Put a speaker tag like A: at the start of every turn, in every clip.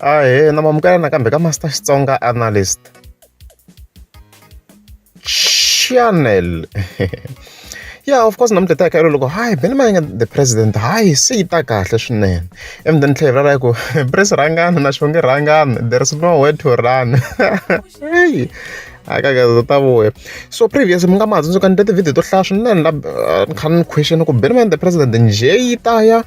A: namamukela nakambe ka Master Xitsonga analyst channel. Yeah, of course namuntlha ta kayelo loko hi beni Mayengani the president hi se ta kahle swinene and then tlhela ra ku Prince Rhangani na Xongi Rhangani there is nowhere to run. Hey, ta vuya. So previous mi nga ma tsundzuka ni video to hlaya swinene la kha ni question ku beni Mayengani the president nje yi ta ya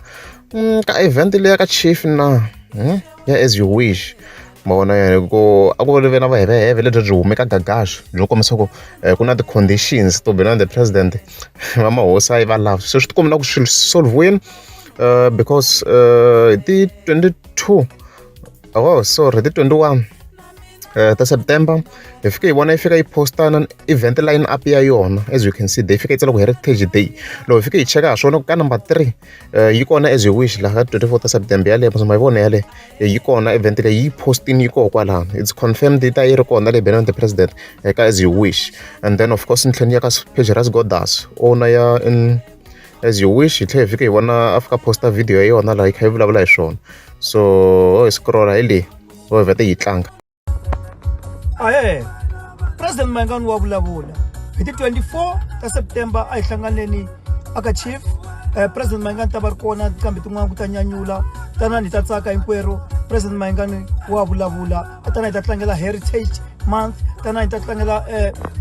A: ka event leya ka chief na yeah, as you wish. Mavona ku a ku ri ve na vaheveheve lebyi byi humeka gagaxo byi kombisa ku ku na ti-conditions to beni the president va mahosi a yi va lava se swi ti kombi na ku swilo solviwini because ti 22 sorry ti 21 ta September hi fike hi vona yi fika yi postana event line up ya yona as you can see they fika yi tsala ku heritage day loko hi fike hi cheka ha swona ku ka number 3 yi kona as you wish laha 24 ta September yaleyo ma yi vona yale yi kona event leyi yi postini yi koho kwalano it's confirmed yi ta yi ri kona le beni the president ka as you wish and then of course ntlheni ya ka page ras godas owner ya in as you wish hi tlhela hi fika hi vona a fika posta video ya yona laha yi kha yi vulavula hi swona so hi scrolla hi leyi hi vhete yi tlanga.
B: President Mayengani wa vulavula hi ti 24 ta September a hi hlanganeni aka chief President Mayengani ta va ri kona kambe tin'wana ku ta nyanyula tanani hi ta tsaka hinkwerhu President Mayengani wa vulavula tanani hi ta tlangela heritage month tanani hi ta tlangela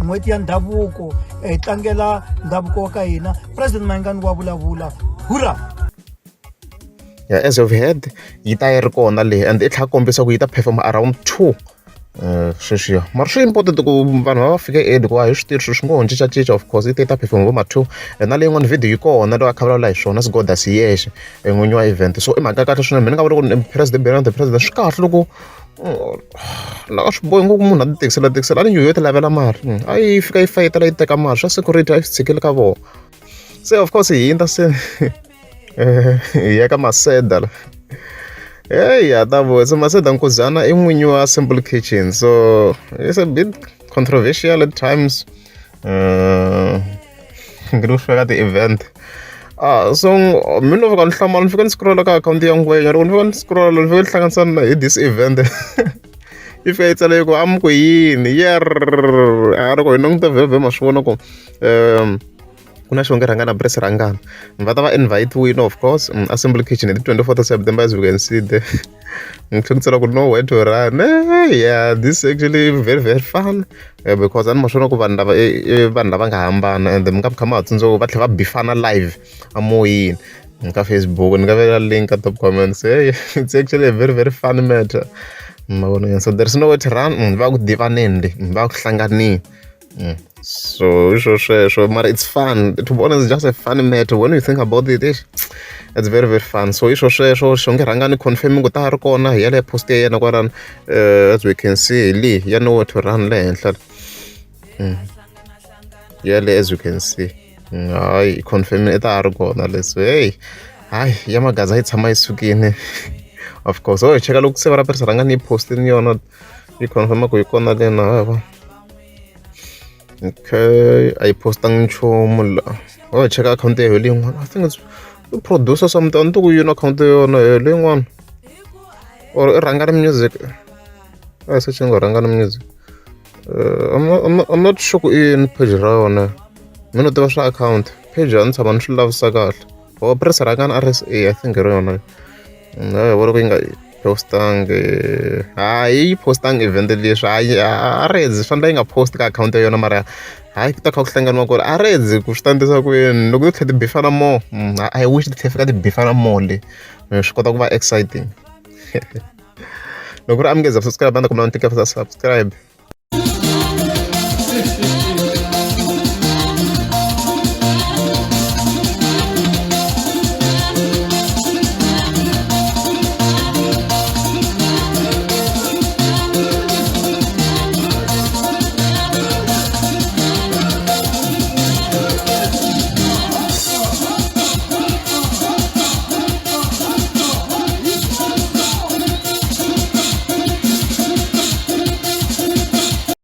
B: n'hweti ya ndhavuko hi tlangela ndhavuko wa ka hina President Mayengani wa vulavula hurra.
A: Yeah, as you've heard yi ta yi ri kona leyi and i tlhela kombisa ku yi ta perform around 2 sweswiya mara swi important ku vanhu va fika ku hi swi tivi swi ngo ho cincacinca of course yi ta perform vo ma-2 na leyi yin'wana video yi kona loko a kha vulavula hi swona sigoda si yexe n'winyi wa event so i mhaka kahle swinene mina ni nga vula ku president beni the president swi kahle loko loko swi bohi ngopfu munhu a ti tikisela a ni yo ti lavela mali a yi fika yi fayitela yi teka mali swa security a yi swi tshikile ka vona se of course hi yinda se hi ya ka Maseda la hey ta vuya se Maseda Nkuzana i n'winyi wa Simple Kitchen so it's a bit controversial at times ngiri ku fika ti-event so mina ni fika ni hlamala ni fika ni scrolla ka akhawunti ya ngwenya loko ni fika ni scrolla ni fika ni hlanganisana hi this event yi fika yi tsale ku amuku yini loko hi languta vhevhe ma swi vona ku ku na Xongi Rhangani na Prince Rhangani va ta va invite win of course a Simple Kitchen hi ti 24 September as you can see there ni tlhela ku nowhere to run yeah this is actually very very fun because ani ma swona ku vanhu lava nga hambana and mi nga kha ma tsundzuka va tlhela va bifana live amoyini ka Facebook ni nga vela link ka top comments it's actually a very very fun matter mavona so there's no way to run va ku divaneni va ku hlanganini so mara it's fun to be honest, it's just a funny matter when you think about it it's very very fun so Xongi Rhangani confirming ku ta ri kona hi yale post ya yena kwalano as we can see li ya nowhere to run le henhla yale as you can see hayi confirming i ta ri kona leswo hey hayi ya magaza yi tshama yi sukini of course cheka loko se va ra Prince Rhangani yi postini yona yi confirma ku yi kona lena hava okay I postang nchumu la cheka akhawunti ya leyi yin'wana I think it's producer something ni ku yini akhawunti yona leyi yin'wana or i Rhangani music a searching Rhangani music I'm not sure ku i page ra yona mina tiva swa account page a ni tshama ni swi lavisa kahle Prince Rhangani RSA I think ri yona vona ku yi nga postangi hayi postangi event leswi hayi a redzi swi endla yi nga post ka akhawunti ya yona mara hayi ku ta kha ku hlanganiwa ku ri a redzi ku swi ta endlisa ku yini loko ti tlhela ti bifana more I wish ti tlhela fika ti bifana more le swi kota ku va exciting loko ku ri a mi nge za subscribe a ni kuma na subscribe